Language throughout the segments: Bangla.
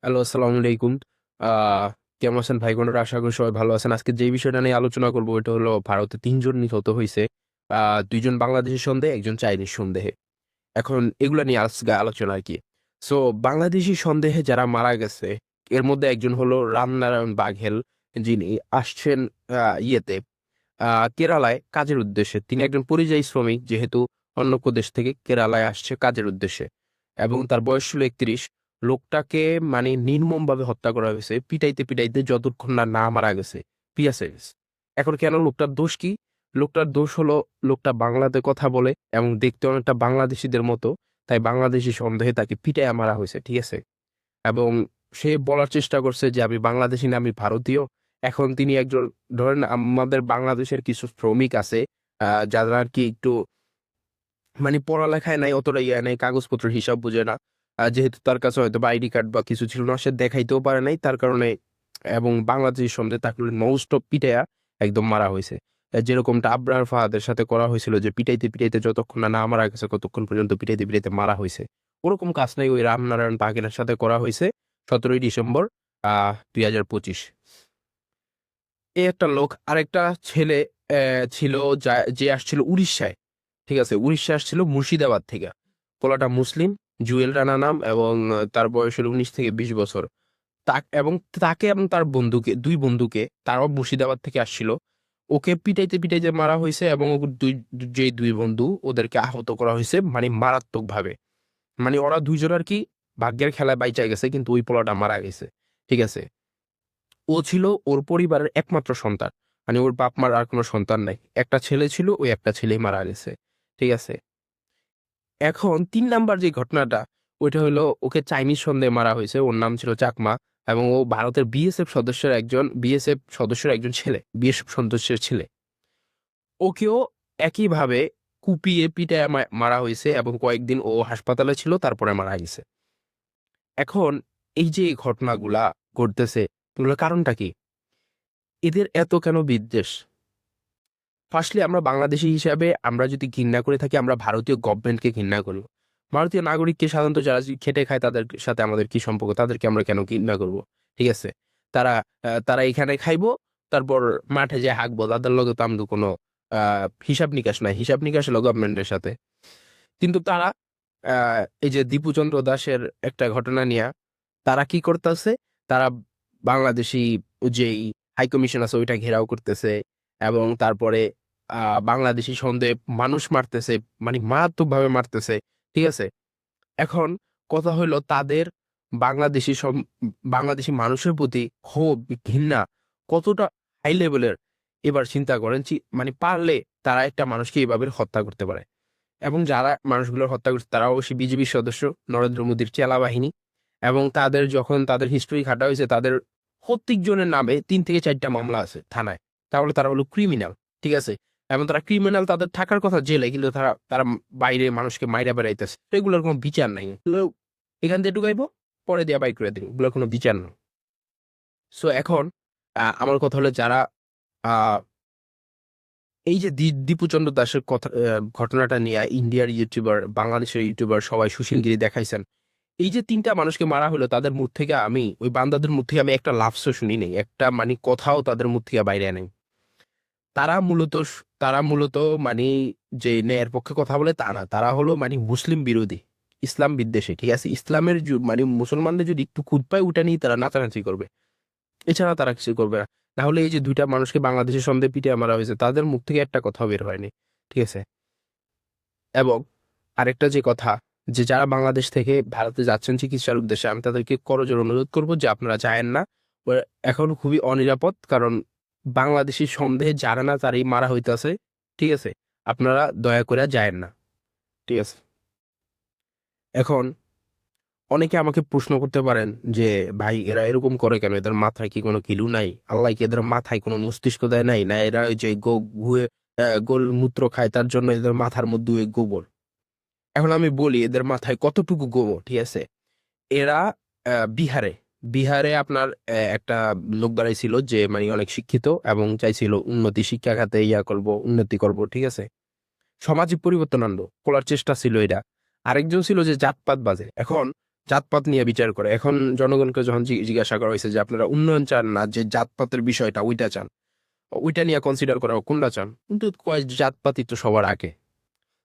হ্যালো, আসসালামু আলাইকুম। আহ কেমন আছেন ভাই বোনেরা? আশা করি সবাই ভালো আছেন। আজকে যে বিষয়টা নিয়ে আলোচনা করব ওইটা হলো ভারতে ৩ জন নিহত হইছে। ২ জন বাংলাদেশী সন্দেহে, ১ জন চাইনিজ সন্দেহে। এখন এগুলা নিয়ে আজকে আলোচনা আরকি। সো বাংলাদেশী সন্দেহে যারা মারা গেছে, এর মধ্যে একজন হলো রামনারায়ণ বাঘেল, যিনি আসছেন ইয়েতে কেরালায় কাজের উদ্দেশ্যে। তিনি একজন পরিযায়ী শ্রমিক, যেহেতু অন্য প্রদেশ থেকে কেরালায় আসছে কাজের উদ্দেশ্যে। এবং তার বয়স ছিল ৩১। লোকটাকে মানে নির্মমভাবে হত্যা করা হয়েছে। পিটাইতে, পিটাইতে যতক্ষণ না মারা গেছে। পিয়াসেস। এখন কেন লোকটার দোষ কি? লোকটার দোষ হলো লোকটা বাংলাতে কথা বলে এবং দেখতে অনেকটা বাংলাদেশীদের মতো। তাই বাংলাদেশী সন্দেহে তাকে পিটাইয়া মারা হইছে। ঠিক আছে? এবং সে বলার চেষ্টা করছে যে, "আমি বাংলাদেশী না, আমি ভারতীয়।" এখন তিনি একজন, ধরেন আমাদের বাংলাদেশের কিছু শ্রমিক আছে, যারা আরকি একটু মানে পড়ালেখায় নাই, অতটা ইয়া নাই, কাগজপত্রের হিসাব বুঝে না। যেহেতু তার কাছে হয়তোবা আইডি কার্ড বা কিছু ছিল না, সে দেখাইতেও পারে নাই। তার কারণে এবং বাংলাদেশী সন্দেহে তাকে নন-স্টপ পিটাইয়া একদম মারা হইছে। যেরকমটা আবরার ফাহাদের সাথে করা হয়েছিল যে, পিটাইতে, পিটাইতে যতক্ষণ না মারা গেছে ততক্ষণ পর্যন্ত পিটাইতে, পিটাইতে মারা হইছে। ওরকম কাজটাই ওই রামনারায়ণ বাঘেলের সাথে করা হইছে ১৭ই ডিসেম্বর ২০২৫। একটা লোক, আরেকটা ছেলে ছিল যে আসছিল উড়িষ্যায়। ঠিক আছে? উড়িষ্যা আসছিল মুর্শিদাবাদ থেকে। পোলাটা মুসলিম, জুয়েল রানা নাম, এবং তার বয়স হলো ১৯ থেকে ২০ বছর। এবং তাকে এবং তার বন্ধুকে, ২ বন্ধুকে, তারাও মুর্শিদাবাদ থেকে আসছিল। ওকে পিটাইতে, পিটাইতে মারা হইছে এবং যেই ২ বন্ধু ওদেরকে আহত করা হইছে মানে মারাত্মকভাবে। মানে ওরা ২ জন আরকি ভাগ্যের খেলায় বাইচা গেছে, কিন্তু ওই পোলাটা মারা গেছে। ঠিক আছে? ও ছিল ওর পরিবারের একমাত্র সন্তান। মানে ওর বাপ-মার আর কোন সন্তান নাই। একটা ছেলে ছিল, ওই একটা ছেলেই মারা গেছে। ঠিক আছে? এখন ৩ নাম্বার যে ঘটনাটা, ওইটা হলো ওকে চাইনিজ সন্দেহে মারা হইছে। ওর নাম ছিল চাকমা এবং ও ভারতের বিএসএফ সদস্যের একজন ছেলে। বিএসএফ সদস্যের ছেলে। ওকেও একইভাবে কুপিয়ে পিটাইয়া মারা হইছে এবং কয়েকদিন ও হাসপাতালে ছিল, তারপরে মারা গেছে। এখন এই যে এই ঘটনাগুলা ঘটতেছে, এগুলোর কারণটা কি? এদের এত কেন বিদ্বেষ? ফার্স্টলি আমরা বাংলাদেশী হিসাবে আমরা যদি ঘৃণা করে থাকি, আমরা ভারতীয় গভর্নমেন্টকে ঘৃণা করব। ভারতীয় নাগরিককে সাধারণত যারা খেটে খায় তাদের সাথে আমাদের কি সম্পর্ক? তাদেরকে আমরা কেন ঘৃণা করব? ঠিক আছে? তারা তারা এখানে খাইবো, তারপর মাঠে যেয়ে হাঁকবো। তাদের লগে তো আমগো কোনো আ হিসাব-নিকাশ নাই। হিসাব-নিকাশ হলো গভর্নমেন্টের সাথে। কিন্তু তারা আ এই যে দীপুচন্দ্র দাসের একটা ঘটনা নিয়া তারা কি করতেছে? তারা বাংলাদেশী যেই হাই কমিশন আছে ওইটা ঘেরাও করতেছে এবং তারপরে আ বাংলাদেশী সন্দেহে মানুষ মারতেছে। মানে মারাত্মকভাবে মারতেছে। ঠিক আছে? এখন কথা হইলো তাদের বাংলাদেশী সম বাংলাদেশী মানুষের প্রতি ক্ষোভ, ঘৃণা কতটা হাই লেভেলের, এবার চিন্তা করেন। মানে পারলে তারা একটা মানুষকে এভাবে হত্যা করতে পারে। এবং যারা মানুষগুলোর হত্যা করছে তারা অবশ্যই বিজেপির সদস্য, নরেন্দ্র মোদীর চেলা বাহিনী। এবং তাদের যখন তাদের হিস্ট্রি ঘাটা হইছে, তাদের প্রত্যেক জনের নামে ৩ থেকে ৪ টা মামলা আছে থানায়। তাহলে তারা হলো ক্রিমিনাল। ঠিক আছে? এবং তারা ক্রিমিনাল, তাদের থাকার কথা জেলে, কিন্তু তারা তারা বাইরে মানুষকে মাইরা বেড়াইতেছে। তো এগুলোর কোনো বিচার নাই। এগুলো এখান দিয়ে ঢুকাইবো, পরে দিয়া বাইর করে দিবো। এগুলোর কোনো বিচার না। সো এখন আমার কথা হলো, যারা আ এই যে দীপুচন্দ্র দাসের কথা, ঘটনাটা নিয়ে ইন্ডিয়ার ইউটিউবার, বাংলাদেশের ইউটিউবার সবাই সুশীলগিরি দেখাইছেন। এই যে ৩ টা মানুষকে মারা হলো, তাদের মুখ থেকে ওই বান্দাদের মুখ থেকে আমি একটা লাফসও শুনি নাই। একটা মানে কথাও তাদের মুখ থেকে বাইরে নাই। তারা মূলত তারা মূলত মানে যে ন্যায়ের পক্ষে কথা বলে তা না। তারা হলো মানে মুসলিম বিরোধী, ইসলাম বিদ্বেষী। ঠিক আছে? ইসলামের মানে মুসলমানদের যদি একটু খুঁত পায়, ওটা নিয়ে তারা নাচানাচি করবে। এছাড়া তারা কিছু করবে না। না হলে এই যে ২ টা মানুষকে বাংলাদেশের সন্দেহে পিটিয়ে মারা হয়েছে, তাদের মুখ থেকে একটা কথাও বের হয়নি। ঠিক আছে? এবং আরেকটা যে কথা, যে যারা বাংলাদেশ থেকে ভারতে যাচ্ছেন চিকিৎসার উদ্দেশ্যে, আমি তাদেরকে করজোড়ে অনুরোধ করব যে আপনারা যায়েন না। ও এখন খুবই অনিরাপদ। কারণ বাংলাদেশী সন্দেহে যারা না তারই মারা হইতাছে। ঠিক আছে? আপনারা দয়া করে যায়েন না। ঠিক আছে? এখন অনেকে আমাকে প্রশ্ন করতে পারেন যে, "ভাই এরা এরকম করে কেন? এদের মাথায় কি কোনো ঘিলু নাই? আল্লাহ কি এদের মাথায় কোনো মস্তিষ্ক দেয় নাই? না এরা ওই যে ঘুয়ে গোলমূত্র খায় তার জন্য এদের মাথার মধ্যে ওই গোবর?" এখন আমি বলি এদের মাথায় কতটুকু গোবর, ঠিক আছে? এরা বিহারে, বিহারে আপনার একটা লোক দাঁড়াইছিল যে মানে অনেক শিক্ষিত এবং চাইছিল উন্নতি, শিক্ষা খাতে করব, উন্নতি করব, ঠিক আছে? সমাজে পরিবর্তন আনবো, করার চেষ্টা ছিল এটা। আরেকজন ছিল যে জাতপাত বাজে। এখন জাতপাত নিয়ে বিচার করে। এখন জনগণকে যখন জিজ্ঞাসা করা হয়েছে যে আপনারা উন্নয়ন চান না যে জাতপাতের বিষয়টা ওইটা চান, ওইটা নিয়ে কনসিডার করা কোনটা চান, কিন্তু কয় জাতপাতই তো সবার আগে।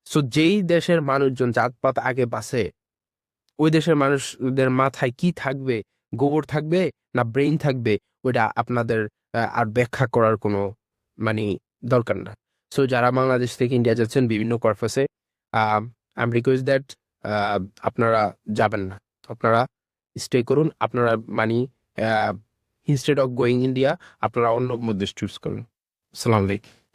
সো যেই দেশের মানুষজন জাতপাত আগে বাঁচে, ওই দেশের মানুষদের মাথায় কি থাকবে, গোবর থাকবে না ব্রেইন থাকবে, ওইটা আপনাদের আর ব্যাখ্যা করার কোনো মানে দরকার না। সো যারা বাংলাদেশ থেকে ইন্ডিয়া যাচ্ছেন বিভিন্ন পারপাসে, আই এম রিকোয়েস্ট দ্যাট আপনারা যাবেন না, আপনারা স্টে করুন। আপনারা মানে ইনস্টেড অফ গোয়িং ইন্ডিয়া আপনারা অন্য দেশ চুজ করুন। আসসালামু আলাইকুম।